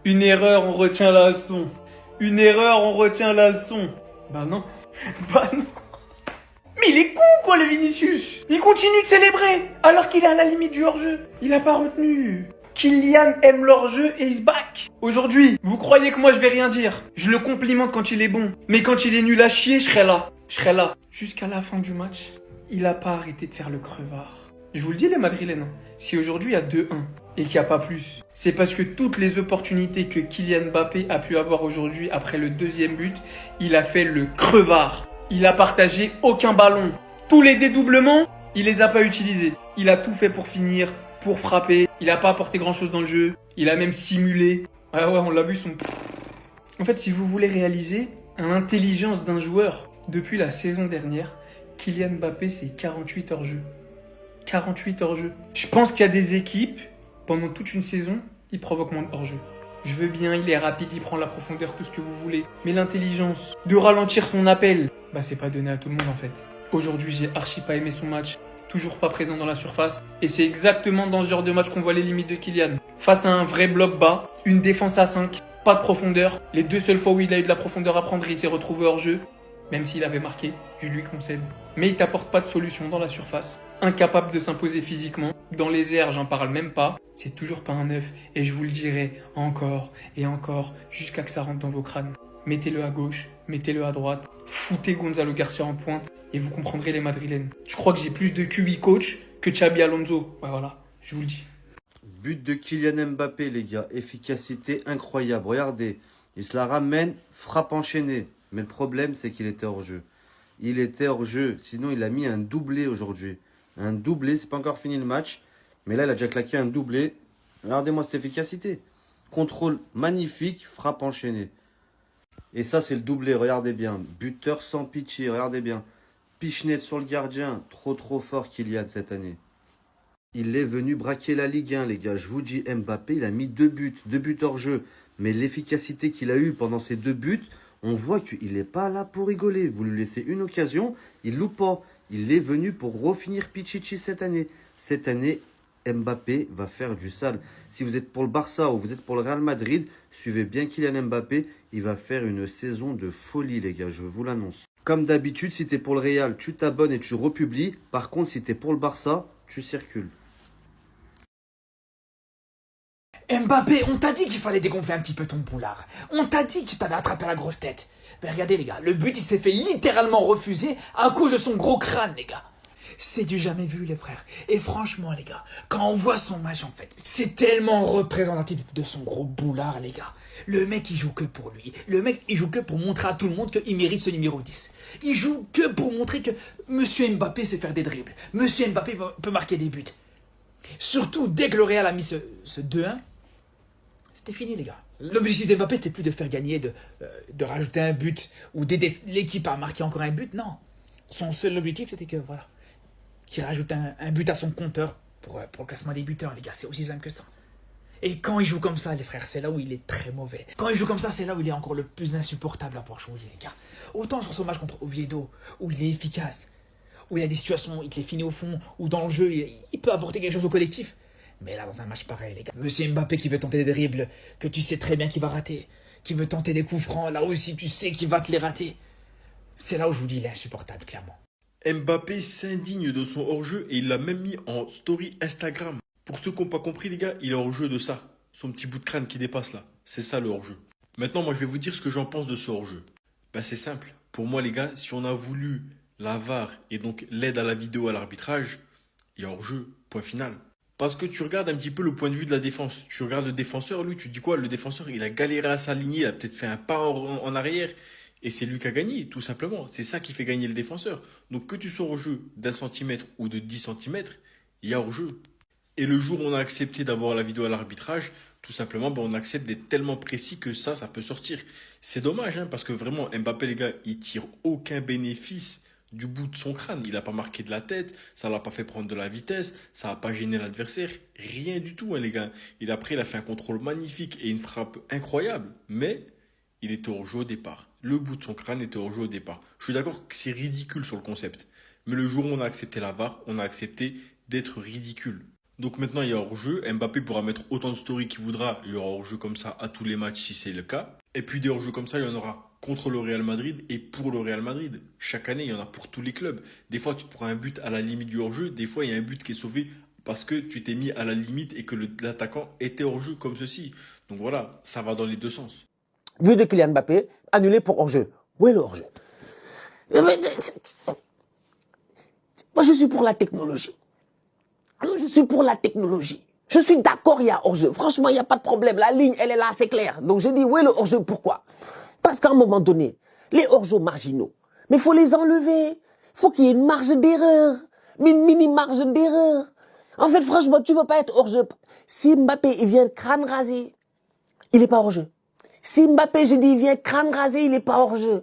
Une erreur, on retient la leçon. Une erreur, on retient la leçon. Bah non. Bah non. Mais il est con quoi le Vinicius. Il continue de célébrer alors qu'il est à la limite du hors-jeu. Il a pas retenu. Kylian aime l'hors-jeu et il se back. Aujourd'hui, vous croyez que moi je vais rien dire? Je le complimente quand il est bon. Mais quand il est nul à chier, je serai là. Je serai là. Jusqu'à la fin du match, il a pas arrêté de faire le crevard. Je vous le dis les Madrilènes, si aujourd'hui il y a 2-1 et qu'il n'y a pas plus, c'est parce que toutes les opportunités que Kylian Mbappé a pu avoir aujourd'hui après le deuxième but, il a fait le crevard. Il a partagé aucun ballon. Tous les dédoublements, il les a pas utilisés. Il a tout fait pour finir, pour frapper. Il a pas apporté grand chose dans le jeu. Il a même simulé. Ah ouais, on l'a vu son... En fait, si vous voulez réaliser l'intelligence d'un joueur, depuis la saison dernière, Kylian Mbappé c'est 48 hors-jeu. 48 hors-jeu. Je pense qu'il y a des équipes, pendant toute une saison, ils provoquent moins de hors-jeu. Je veux bien, il est rapide, il prend la profondeur, tout ce que vous voulez. Mais l'intelligence de ralentir son appel, bah c'est pas donné à tout le monde en fait. Aujourd'hui, j'ai archi pas aimé son match. Toujours pas présent dans la surface. Et c'est exactement dans ce genre de match qu'on voit les limites de Kylian. Face à un vrai bloc bas, une défense à 5, pas de profondeur. Les deux seules fois où il a eu de la profondeur à prendre, il s'est retrouvé hors jeu. Même s'il avait marqué, je lui concède. Mais il t'apporte pas de solution dans la surface. Incapable de s'imposer physiquement. Dans les airs, j'en parle même pas. C'est toujours pas un neuf. Et je vous le dirai encore et encore jusqu'à que ça rentre dans vos crânes. Mettez-le à gauche, mettez-le à droite. Foutez Gonzalo Garcia en pointe et vous comprendrez les Madrilènes. Je crois que j'ai plus de QB coach que Xabi Alonso. Ouais, voilà, je vous le dis. But de Kylian Mbappé, les gars. Efficacité incroyable. Regardez, il se la ramène, frappe enchaînée. Mais le problème, c'est qu'il était hors jeu. Il était hors jeu. Sinon, il a mis un doublé aujourd'hui. Un doublé, c'est pas encore fini le match. Mais là, il a déjà claqué un doublé. Regardez-moi cette efficacité. Contrôle magnifique, frappe enchaînée. Et ça, c'est le doublé, regardez bien. Buteur sans pitié, regardez bien. Pichenette sur le gardien. Trop fort Kylian cette année. Il est venu braquer la Ligue 1, les gars. Je vous dis, Mbappé, il a mis 2 buts hors jeu. Mais l'efficacité qu'il a eue pendant ces 2 buts, on voit qu'il n'est pas là pour rigoler. Vous lui laissez une occasion, il loupe pas. Il est venu pour refinir Pichichi cette année. Cette année, Mbappé va faire du sale. Si vous êtes pour le Barça ou vous êtes pour le Real Madrid, suivez bien Kylian Mbappé. Il va faire une saison de folie, les gars, je vous l'annonce. Comme d'habitude, si tu es pour le Real, tu t'abonnes et tu republies. Par contre, si tu es pour le Barça, tu circules. Mbappé, on t'a dit qu'il fallait dégonfler un petit peu ton boulard. On t'a dit que tu t'avais attrapé la grosse tête. Mais regardez les gars, le but il s'est fait littéralement refuser à cause de son gros crâne les gars. C'est du jamais vu les frères. Et franchement les gars, quand on voit son match en fait, c'est tellement représentatif de son gros boulard les gars. Le mec il joue que pour lui. Le mec il joue que pour montrer à tout le monde qu'il mérite ce numéro 10. Il joue que pour montrer que Monsieur Mbappé sait faire des dribbles. Monsieur Mbappé peut marquer des buts. Surtout dès que le Real a mis ce 2-1, c'était fini les gars. L'objectif d'Mbappé c'était plus de faire gagner, de rajouter un but ou d'aider l'équipe à marquer encore un but, non. Son seul objectif c'était que voilà, qu'il rajoute un but à son compteur pour le classement des buteurs les gars, c'est aussi simple que ça. Et quand il joue comme ça les frères, c'est là où il est très mauvais. Quand il joue comme ça, c'est là où il est encore le plus insupportable à pouvoir jouer les gars. Autant sur son match contre Oviedo, où il est efficace, où il a des situations, il te les finit au fond, où dans le jeu il peut apporter quelque chose au collectif. Mais là, dans un match pareil, les gars, Monsieur Mbappé qui veut tenter des dribbles, que tu sais très bien qu'il va rater, qui veut tenter des coups francs, là aussi tu sais qu'il va te les rater. C'est là où je vous dis, il est insupportable, clairement. Mbappé s'indigne de son hors-jeu et il l'a même mis en story Instagram. Pour ceux qui n'ont pas compris, les gars, il est hors-jeu de ça. Son petit bout de crâne qui dépasse là. C'est ça le hors-jeu. Maintenant, moi, je vais vous dire ce que j'en pense de ce hors-jeu. Ben, c'est simple. Pour moi, les gars, si on a voulu la VAR et donc l'aide à la vidéo à l'arbitrage, il y a hors-jeu. Point final. Parce que tu regardes un petit peu le point de vue de la défense. Tu regardes le défenseur, lui, tu te dis quoi? Le défenseur, il a galéré à s'aligner, il a peut-être fait un pas en arrière. Et c'est lui qui a gagné, tout simplement. C'est ça qui fait gagner le défenseur. Donc que tu sois au jeu d'1 centimètre ou de 10 centimètres, il y a hors-jeu. Et le jour où on a accepté d'avoir la vidéo à l'arbitrage, tout simplement, ben, on accepte d'être tellement précis que ça peut sortir. C'est dommage, hein, parce que vraiment, Mbappé, les gars, il tire aucun bénéfice du bout de son crâne. Il n'a pas marqué de la tête, ça l'a pas fait prendre de la vitesse, ça n'a pas gêné l'adversaire. Rien du tout, hein, les gars. Il a fait un contrôle magnifique et une frappe incroyable. Mais il était hors jeu au départ. Le bout de son crâne était hors jeu au départ. Je suis d'accord que c'est ridicule sur le concept. Mais le jour où on a accepté la VAR, on a accepté d'être ridicule. Donc maintenant, il y a hors-jeu. Mbappé pourra mettre autant de stories qu'il voudra. Il y aura hors-jeu comme ça à tous les matchs si c'est le cas. Et puis des hors-jeux comme ça, il y en aura contre le Real Madrid et pour le Real Madrid. Chaque année, il y en a pour tous les clubs. Des fois, tu te prends un but à la limite du hors-jeu. Des fois, il y a un but qui est sauvé parce que tu t'es mis à la limite et que l'attaquant était hors-jeu comme ceci. Donc voilà, ça va dans les deux sens. But de Kylian Mbappé, annulé pour hors-jeu. Où est le hors-jeu? Moi, je suis pour la technologie. Je suis pour la technologie. Je suis d'accord, il y a hors-jeu. Franchement, il n'y a pas de problème. La ligne, elle est là, c'est clair. Donc, je dis, où est le hors-jeu? Pourquoi? Parce qu'à un moment donné, les hors-jeux marginaux, mais il faut les enlever. Il faut qu'il y ait une marge d'erreur. Une mini marge d'erreur. En fait, franchement, tu ne peux pas être hors-jeu. Si Mbappé, il vient crâne rasé, il n'est pas hors-jeu. Si Mbappé, je dis, il vient crâne rasé, il n'est pas hors-jeu.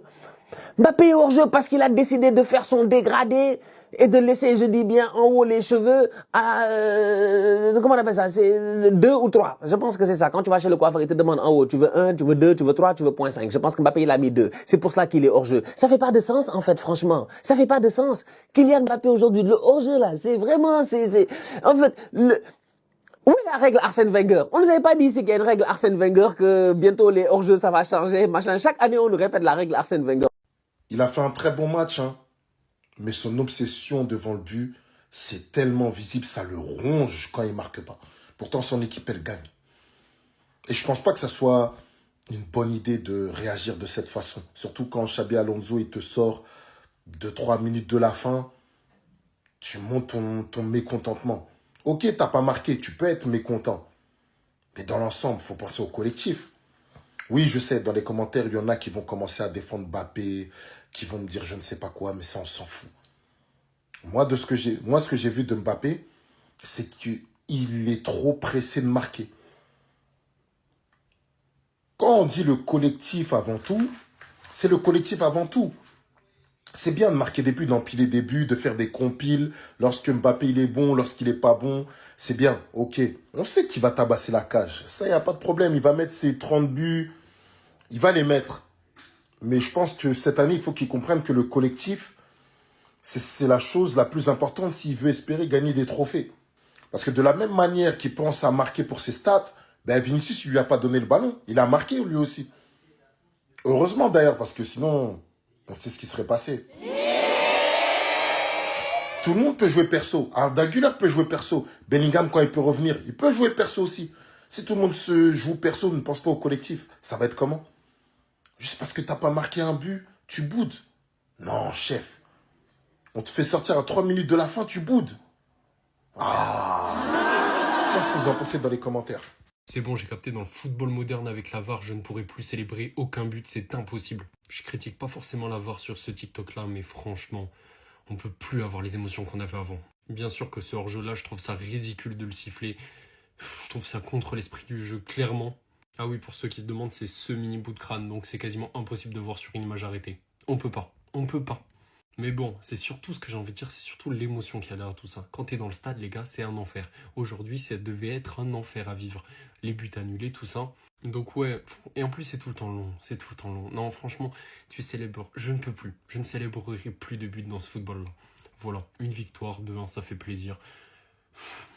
Mbappé est hors-jeu parce qu'il a décidé de faire son dégradé et de laisser, je dis bien, en haut les cheveux à... comment on appelle ça? C'est 2 ou 3. Je pense que c'est ça. Quand tu vas chez le coiffeur, il te demande en haut, tu veux 1, tu veux 2, tu veux 3, tu veux 0.5. Je pense que Mbappé, il a mis 2. C'est pour cela qu'il est hors-jeu. Ça fait pas de sens, en fait, franchement. Ça fait pas de sens. Kylian Mbappé, aujourd'hui, le hors-jeu, là, c'est vraiment... En fait, où est la règle Arsène Wenger? On ne nous avait pas dit ici qu'il y a une règle Arsène Wenger, que bientôt les hors-jeux, ça va changer, machin. Chaque année, on nous répète la règle Arsène Wenger. Il a fait un très bon match, hein. Mais son obsession devant le but, c'est tellement visible, ça le ronge quand il marque pas. Pourtant, son équipe, elle gagne. Et je pense pas que ça soit une bonne idée de réagir de cette façon. Surtout quand Xabi Alonso, il te sort 2-3 minutes de la fin, tu montes ton mécontentement. Ok, t'as pas marqué, tu peux être mécontent. Mais dans l'ensemble, il faut penser au collectif. Oui, je sais, dans les commentaires, il y en a qui vont commencer à défendre Mbappé, qui vont me dire je ne sais pas quoi, mais ça, on s'en fout. Moi, ce que j'ai vu de Mbappé, c'est qu'il est trop pressé de marquer. Quand on dit le collectif avant tout, c'est le collectif avant tout. C'est bien de marquer des buts, d'empiler des buts, de faire des compiles. Lorsque Mbappé il est bon, lorsqu'il n'est pas bon, c'est bien, ok. On sait qu'il va tabasser la cage. Ça, il n'y a pas de problème. Il va mettre ses 30 buts. Il va les mettre. Mais je pense que cette année, il faut qu'il comprenne que le collectif, c'est la chose la plus importante s'il veut espérer gagner des trophées. Parce que de la même manière qu'il pense à marquer pour ses stats, ben Vinicius, il lui a pas donné le ballon. Il a marqué lui aussi. Heureusement d'ailleurs, parce que sinon, on sait ce qui serait passé. Tout le monde peut jouer perso. Arda Güler peut jouer perso. Bellingham, quand il peut revenir, il peut jouer perso aussi. Si tout le monde se joue perso, ne pense pas au collectif, ça va être comment? Juste parce que tu n'as pas marqué un but, tu boudes. Non, chef. On te fait sortir à 3 minutes de la fin, tu boudes. Qu'est-ce que vous en pensez dans les commentaires? C'est bon, j'ai capté, dans le football moderne avec la VAR, je ne pourrai plus célébrer aucun but, c'est impossible. Je critique pas forcément la VAR sur ce TikTok-là, mais franchement, on peut plus avoir les émotions qu'on avait avant. Bien sûr que ce hors-jeu-là, je trouve ça ridicule de le siffler. Je trouve ça contre l'esprit du jeu, clairement. Ah oui, pour ceux qui se demandent, c'est ce mini bout de crâne, donc c'est quasiment impossible de voir sur une image arrêtée. On peut pas. Mais bon, c'est surtout ce que j'ai envie de dire, c'est surtout l'émotion qu'il y a derrière tout ça. Quand t'es dans le stade, les gars, c'est un enfer. Aujourd'hui, ça devait être un enfer à vivre. Les buts annulés, tout ça. Donc ouais, et en plus c'est tout le temps long, Non, franchement, tu célèbres, je ne peux plus. Je ne célébrerai plus de buts dans ce football-là. Voilà, une victoire, 2-1, ça fait plaisir.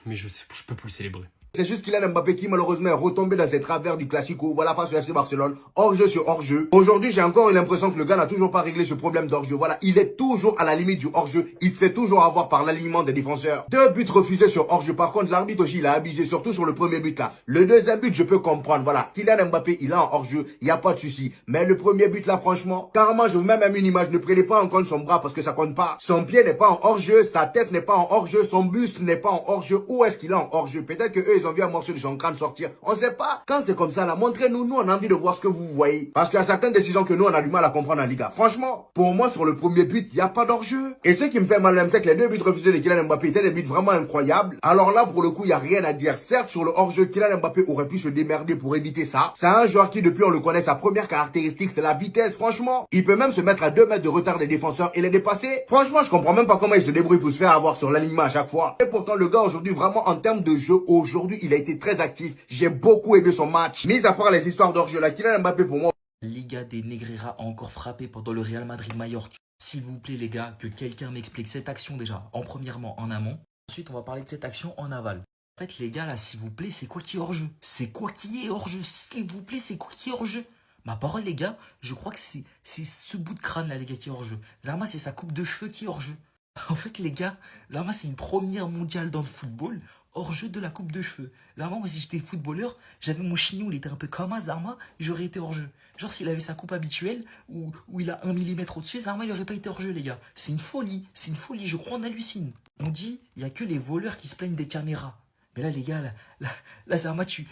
Mais je peux plus célébrer. C'est juste Kylian Mbappé qui malheureusement est retombé dans ses travers du Classico. Voilà, face au FC Barcelone. Hors-jeu sur hors-jeu. Aujourd'hui, j'ai encore eu l'impression que le gars n'a toujours pas réglé ce problème d'hors-jeu. Voilà, il est toujours à la limite du hors-jeu. Il se fait toujours avoir par l'alignement des défenseurs. 2 buts refusés sur hors-jeu. Par contre, l'arbitre aussi, il a abusé, surtout sur le premier but là. Le deuxième but, je peux comprendre. Voilà, Kylian Mbappé, il a un hors-jeu. Il n'y a pas de souci. Mais le premier but là, franchement, carrément, je vous mets même une image. Ne prenez pas en compte son bras parce que ça compte pas. Son pied n'est pas en hors-jeu. Sa tête n'est pas en hors-jeu. Son buste n'est pas en hors-jeu. Où est-ce qu'il est en hors-jeu? Peut-être que eux, ils ont vu un morceau de son de sortir. On sait pas. Quand c'est comme ça, là, montrez-nous. Nous, on a envie de voir ce que vous voyez. Parce qu'il y a certaines décisions que nous, on a du mal à comprendre en Liga. Franchement, pour moi, sur le premier but, il n'y a pas d'hors-jeu. Et ce qui me fait mal, c'est que les 2 buts refusés de Kylian Mbappé étaient des buts vraiment incroyables. Alors là, pour le coup, il n'y a rien à dire. Certes, sur le hors-jeu, Kylian Mbappé aurait pu se démerder pour éviter ça. C'est un joueur qui, depuis on le connaît, sa première caractéristique, c'est la vitesse. Franchement, il peut même se mettre à 2 mètres de retard des défenseurs et les dépasser. Franchement, je comprends même pas comment il se débrouille pour se faire avoir sur l'alignement à chaque fois. Et pourtant, le gars, aujourd'hui, vraiment, en termes de jeu, aujourd'hui, il a été très actif. J'ai beaucoup aimé son match. Mis à part les histoires d'hors-jeu, là, Kylian Mbappé, pour moi. Liga des Negreira a encore frappé pendant le Real Madrid-Mallorca. S'il vous plaît, les gars, que quelqu'un m'explique cette action déjà, premièrement en amont. Ensuite, on va parler de cette action en aval. En fait, les gars, là, s'il vous plaît, c'est quoi qui est hors-jeu? C'est quoi qui est hors-jeu? S'il vous plaît, c'est quoi qui est hors-jeu? Ma parole, les gars, je crois que c'est ce bout de crâne, là, les gars, qui est hors-jeu. Zarma, c'est sa coupe de cheveux qui est hors-jeu. En fait, les gars, Zarma, c'est une première mondiale dans le football, hors-jeu de la coupe de cheveux. Zarma, moi, si j'étais footballeur, j'avais mon chignon, il était un peu comme un Zarma, j'aurais été hors-jeu. Genre, s'il avait sa coupe habituelle, où il a 1 millimètre au-dessus, Zarma, il aurait pas été hors-jeu, les gars. C'est une folie, je crois, on hallucine. On dit, il y a que les voleurs qui se plaignent des caméras. Mais là, les gars, là Zarma, tu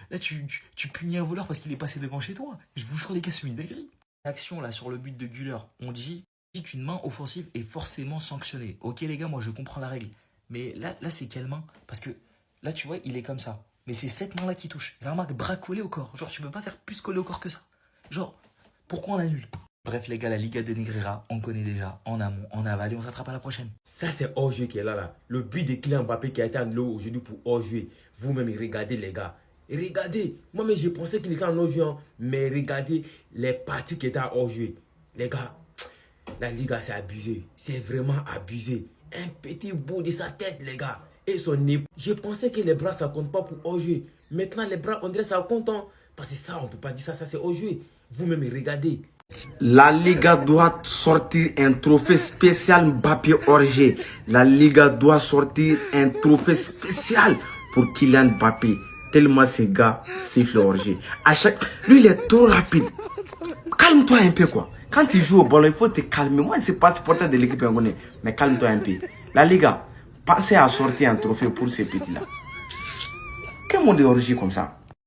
punis un voleur parce qu'il est passé devant chez toi. Je vous jure, les gars, c'est une dinguerie. Action, là, sur le but de Güler, on dit qu'une main offensive est forcément sanctionnée. Ok, les gars, moi, je comprends la règle. Mais là c'est quelle main? Parce que là, tu vois, il est comme ça. Mais c'est cette main-là qui touche. Zarma, bras collé au corps. Genre, tu peux pas faire plus collé au corps que ça. Genre, pourquoi on annule? Bref, les gars, la Liga de Negreira, on connaît déjà, en amont, en aval, et on s'attrape à la prochaine. Ça, c'est hors-jeu qui est là. Le but de Kylian Mbappé qui a été annulé aujourd'hui pour hors-jeu. Vous-même, regardez, les gars. Et regardez. Moi-même, je pensais qu'il était en hors-jeu. Mais regardez les parties qui étaient en hors-jeu. Les gars, la Liga, c'est abusé. C'est vraiment abusé. Un petit bout de sa tête, les gars. Et son nez. Je pensais que les bras, ça compte pas pour hors-jeu. Maintenant, les bras, on dirait ça compte. Parce que ça, on peut pas dire ça. Ça, c'est hors-jeu. Vous-même, regardez. La Liga doit sortir un trophée spécial Mbappé hors-jeu. La Liga doit sortir un trophée spécial pour Kylian Mbappé. Tellement ces gars sifflent hors-jeu. Lui, il est trop rapide. Calme-toi un peu, quoi. Quand tu joues au ballon, il faut te calmer. Moi, je ne suis pas supporter de l'équipe angolaise. Mais calme-toi un peu. La Liga, pensez à sortir un trophée pour ces petits-là. Quel monde est hors-jeu comme ça?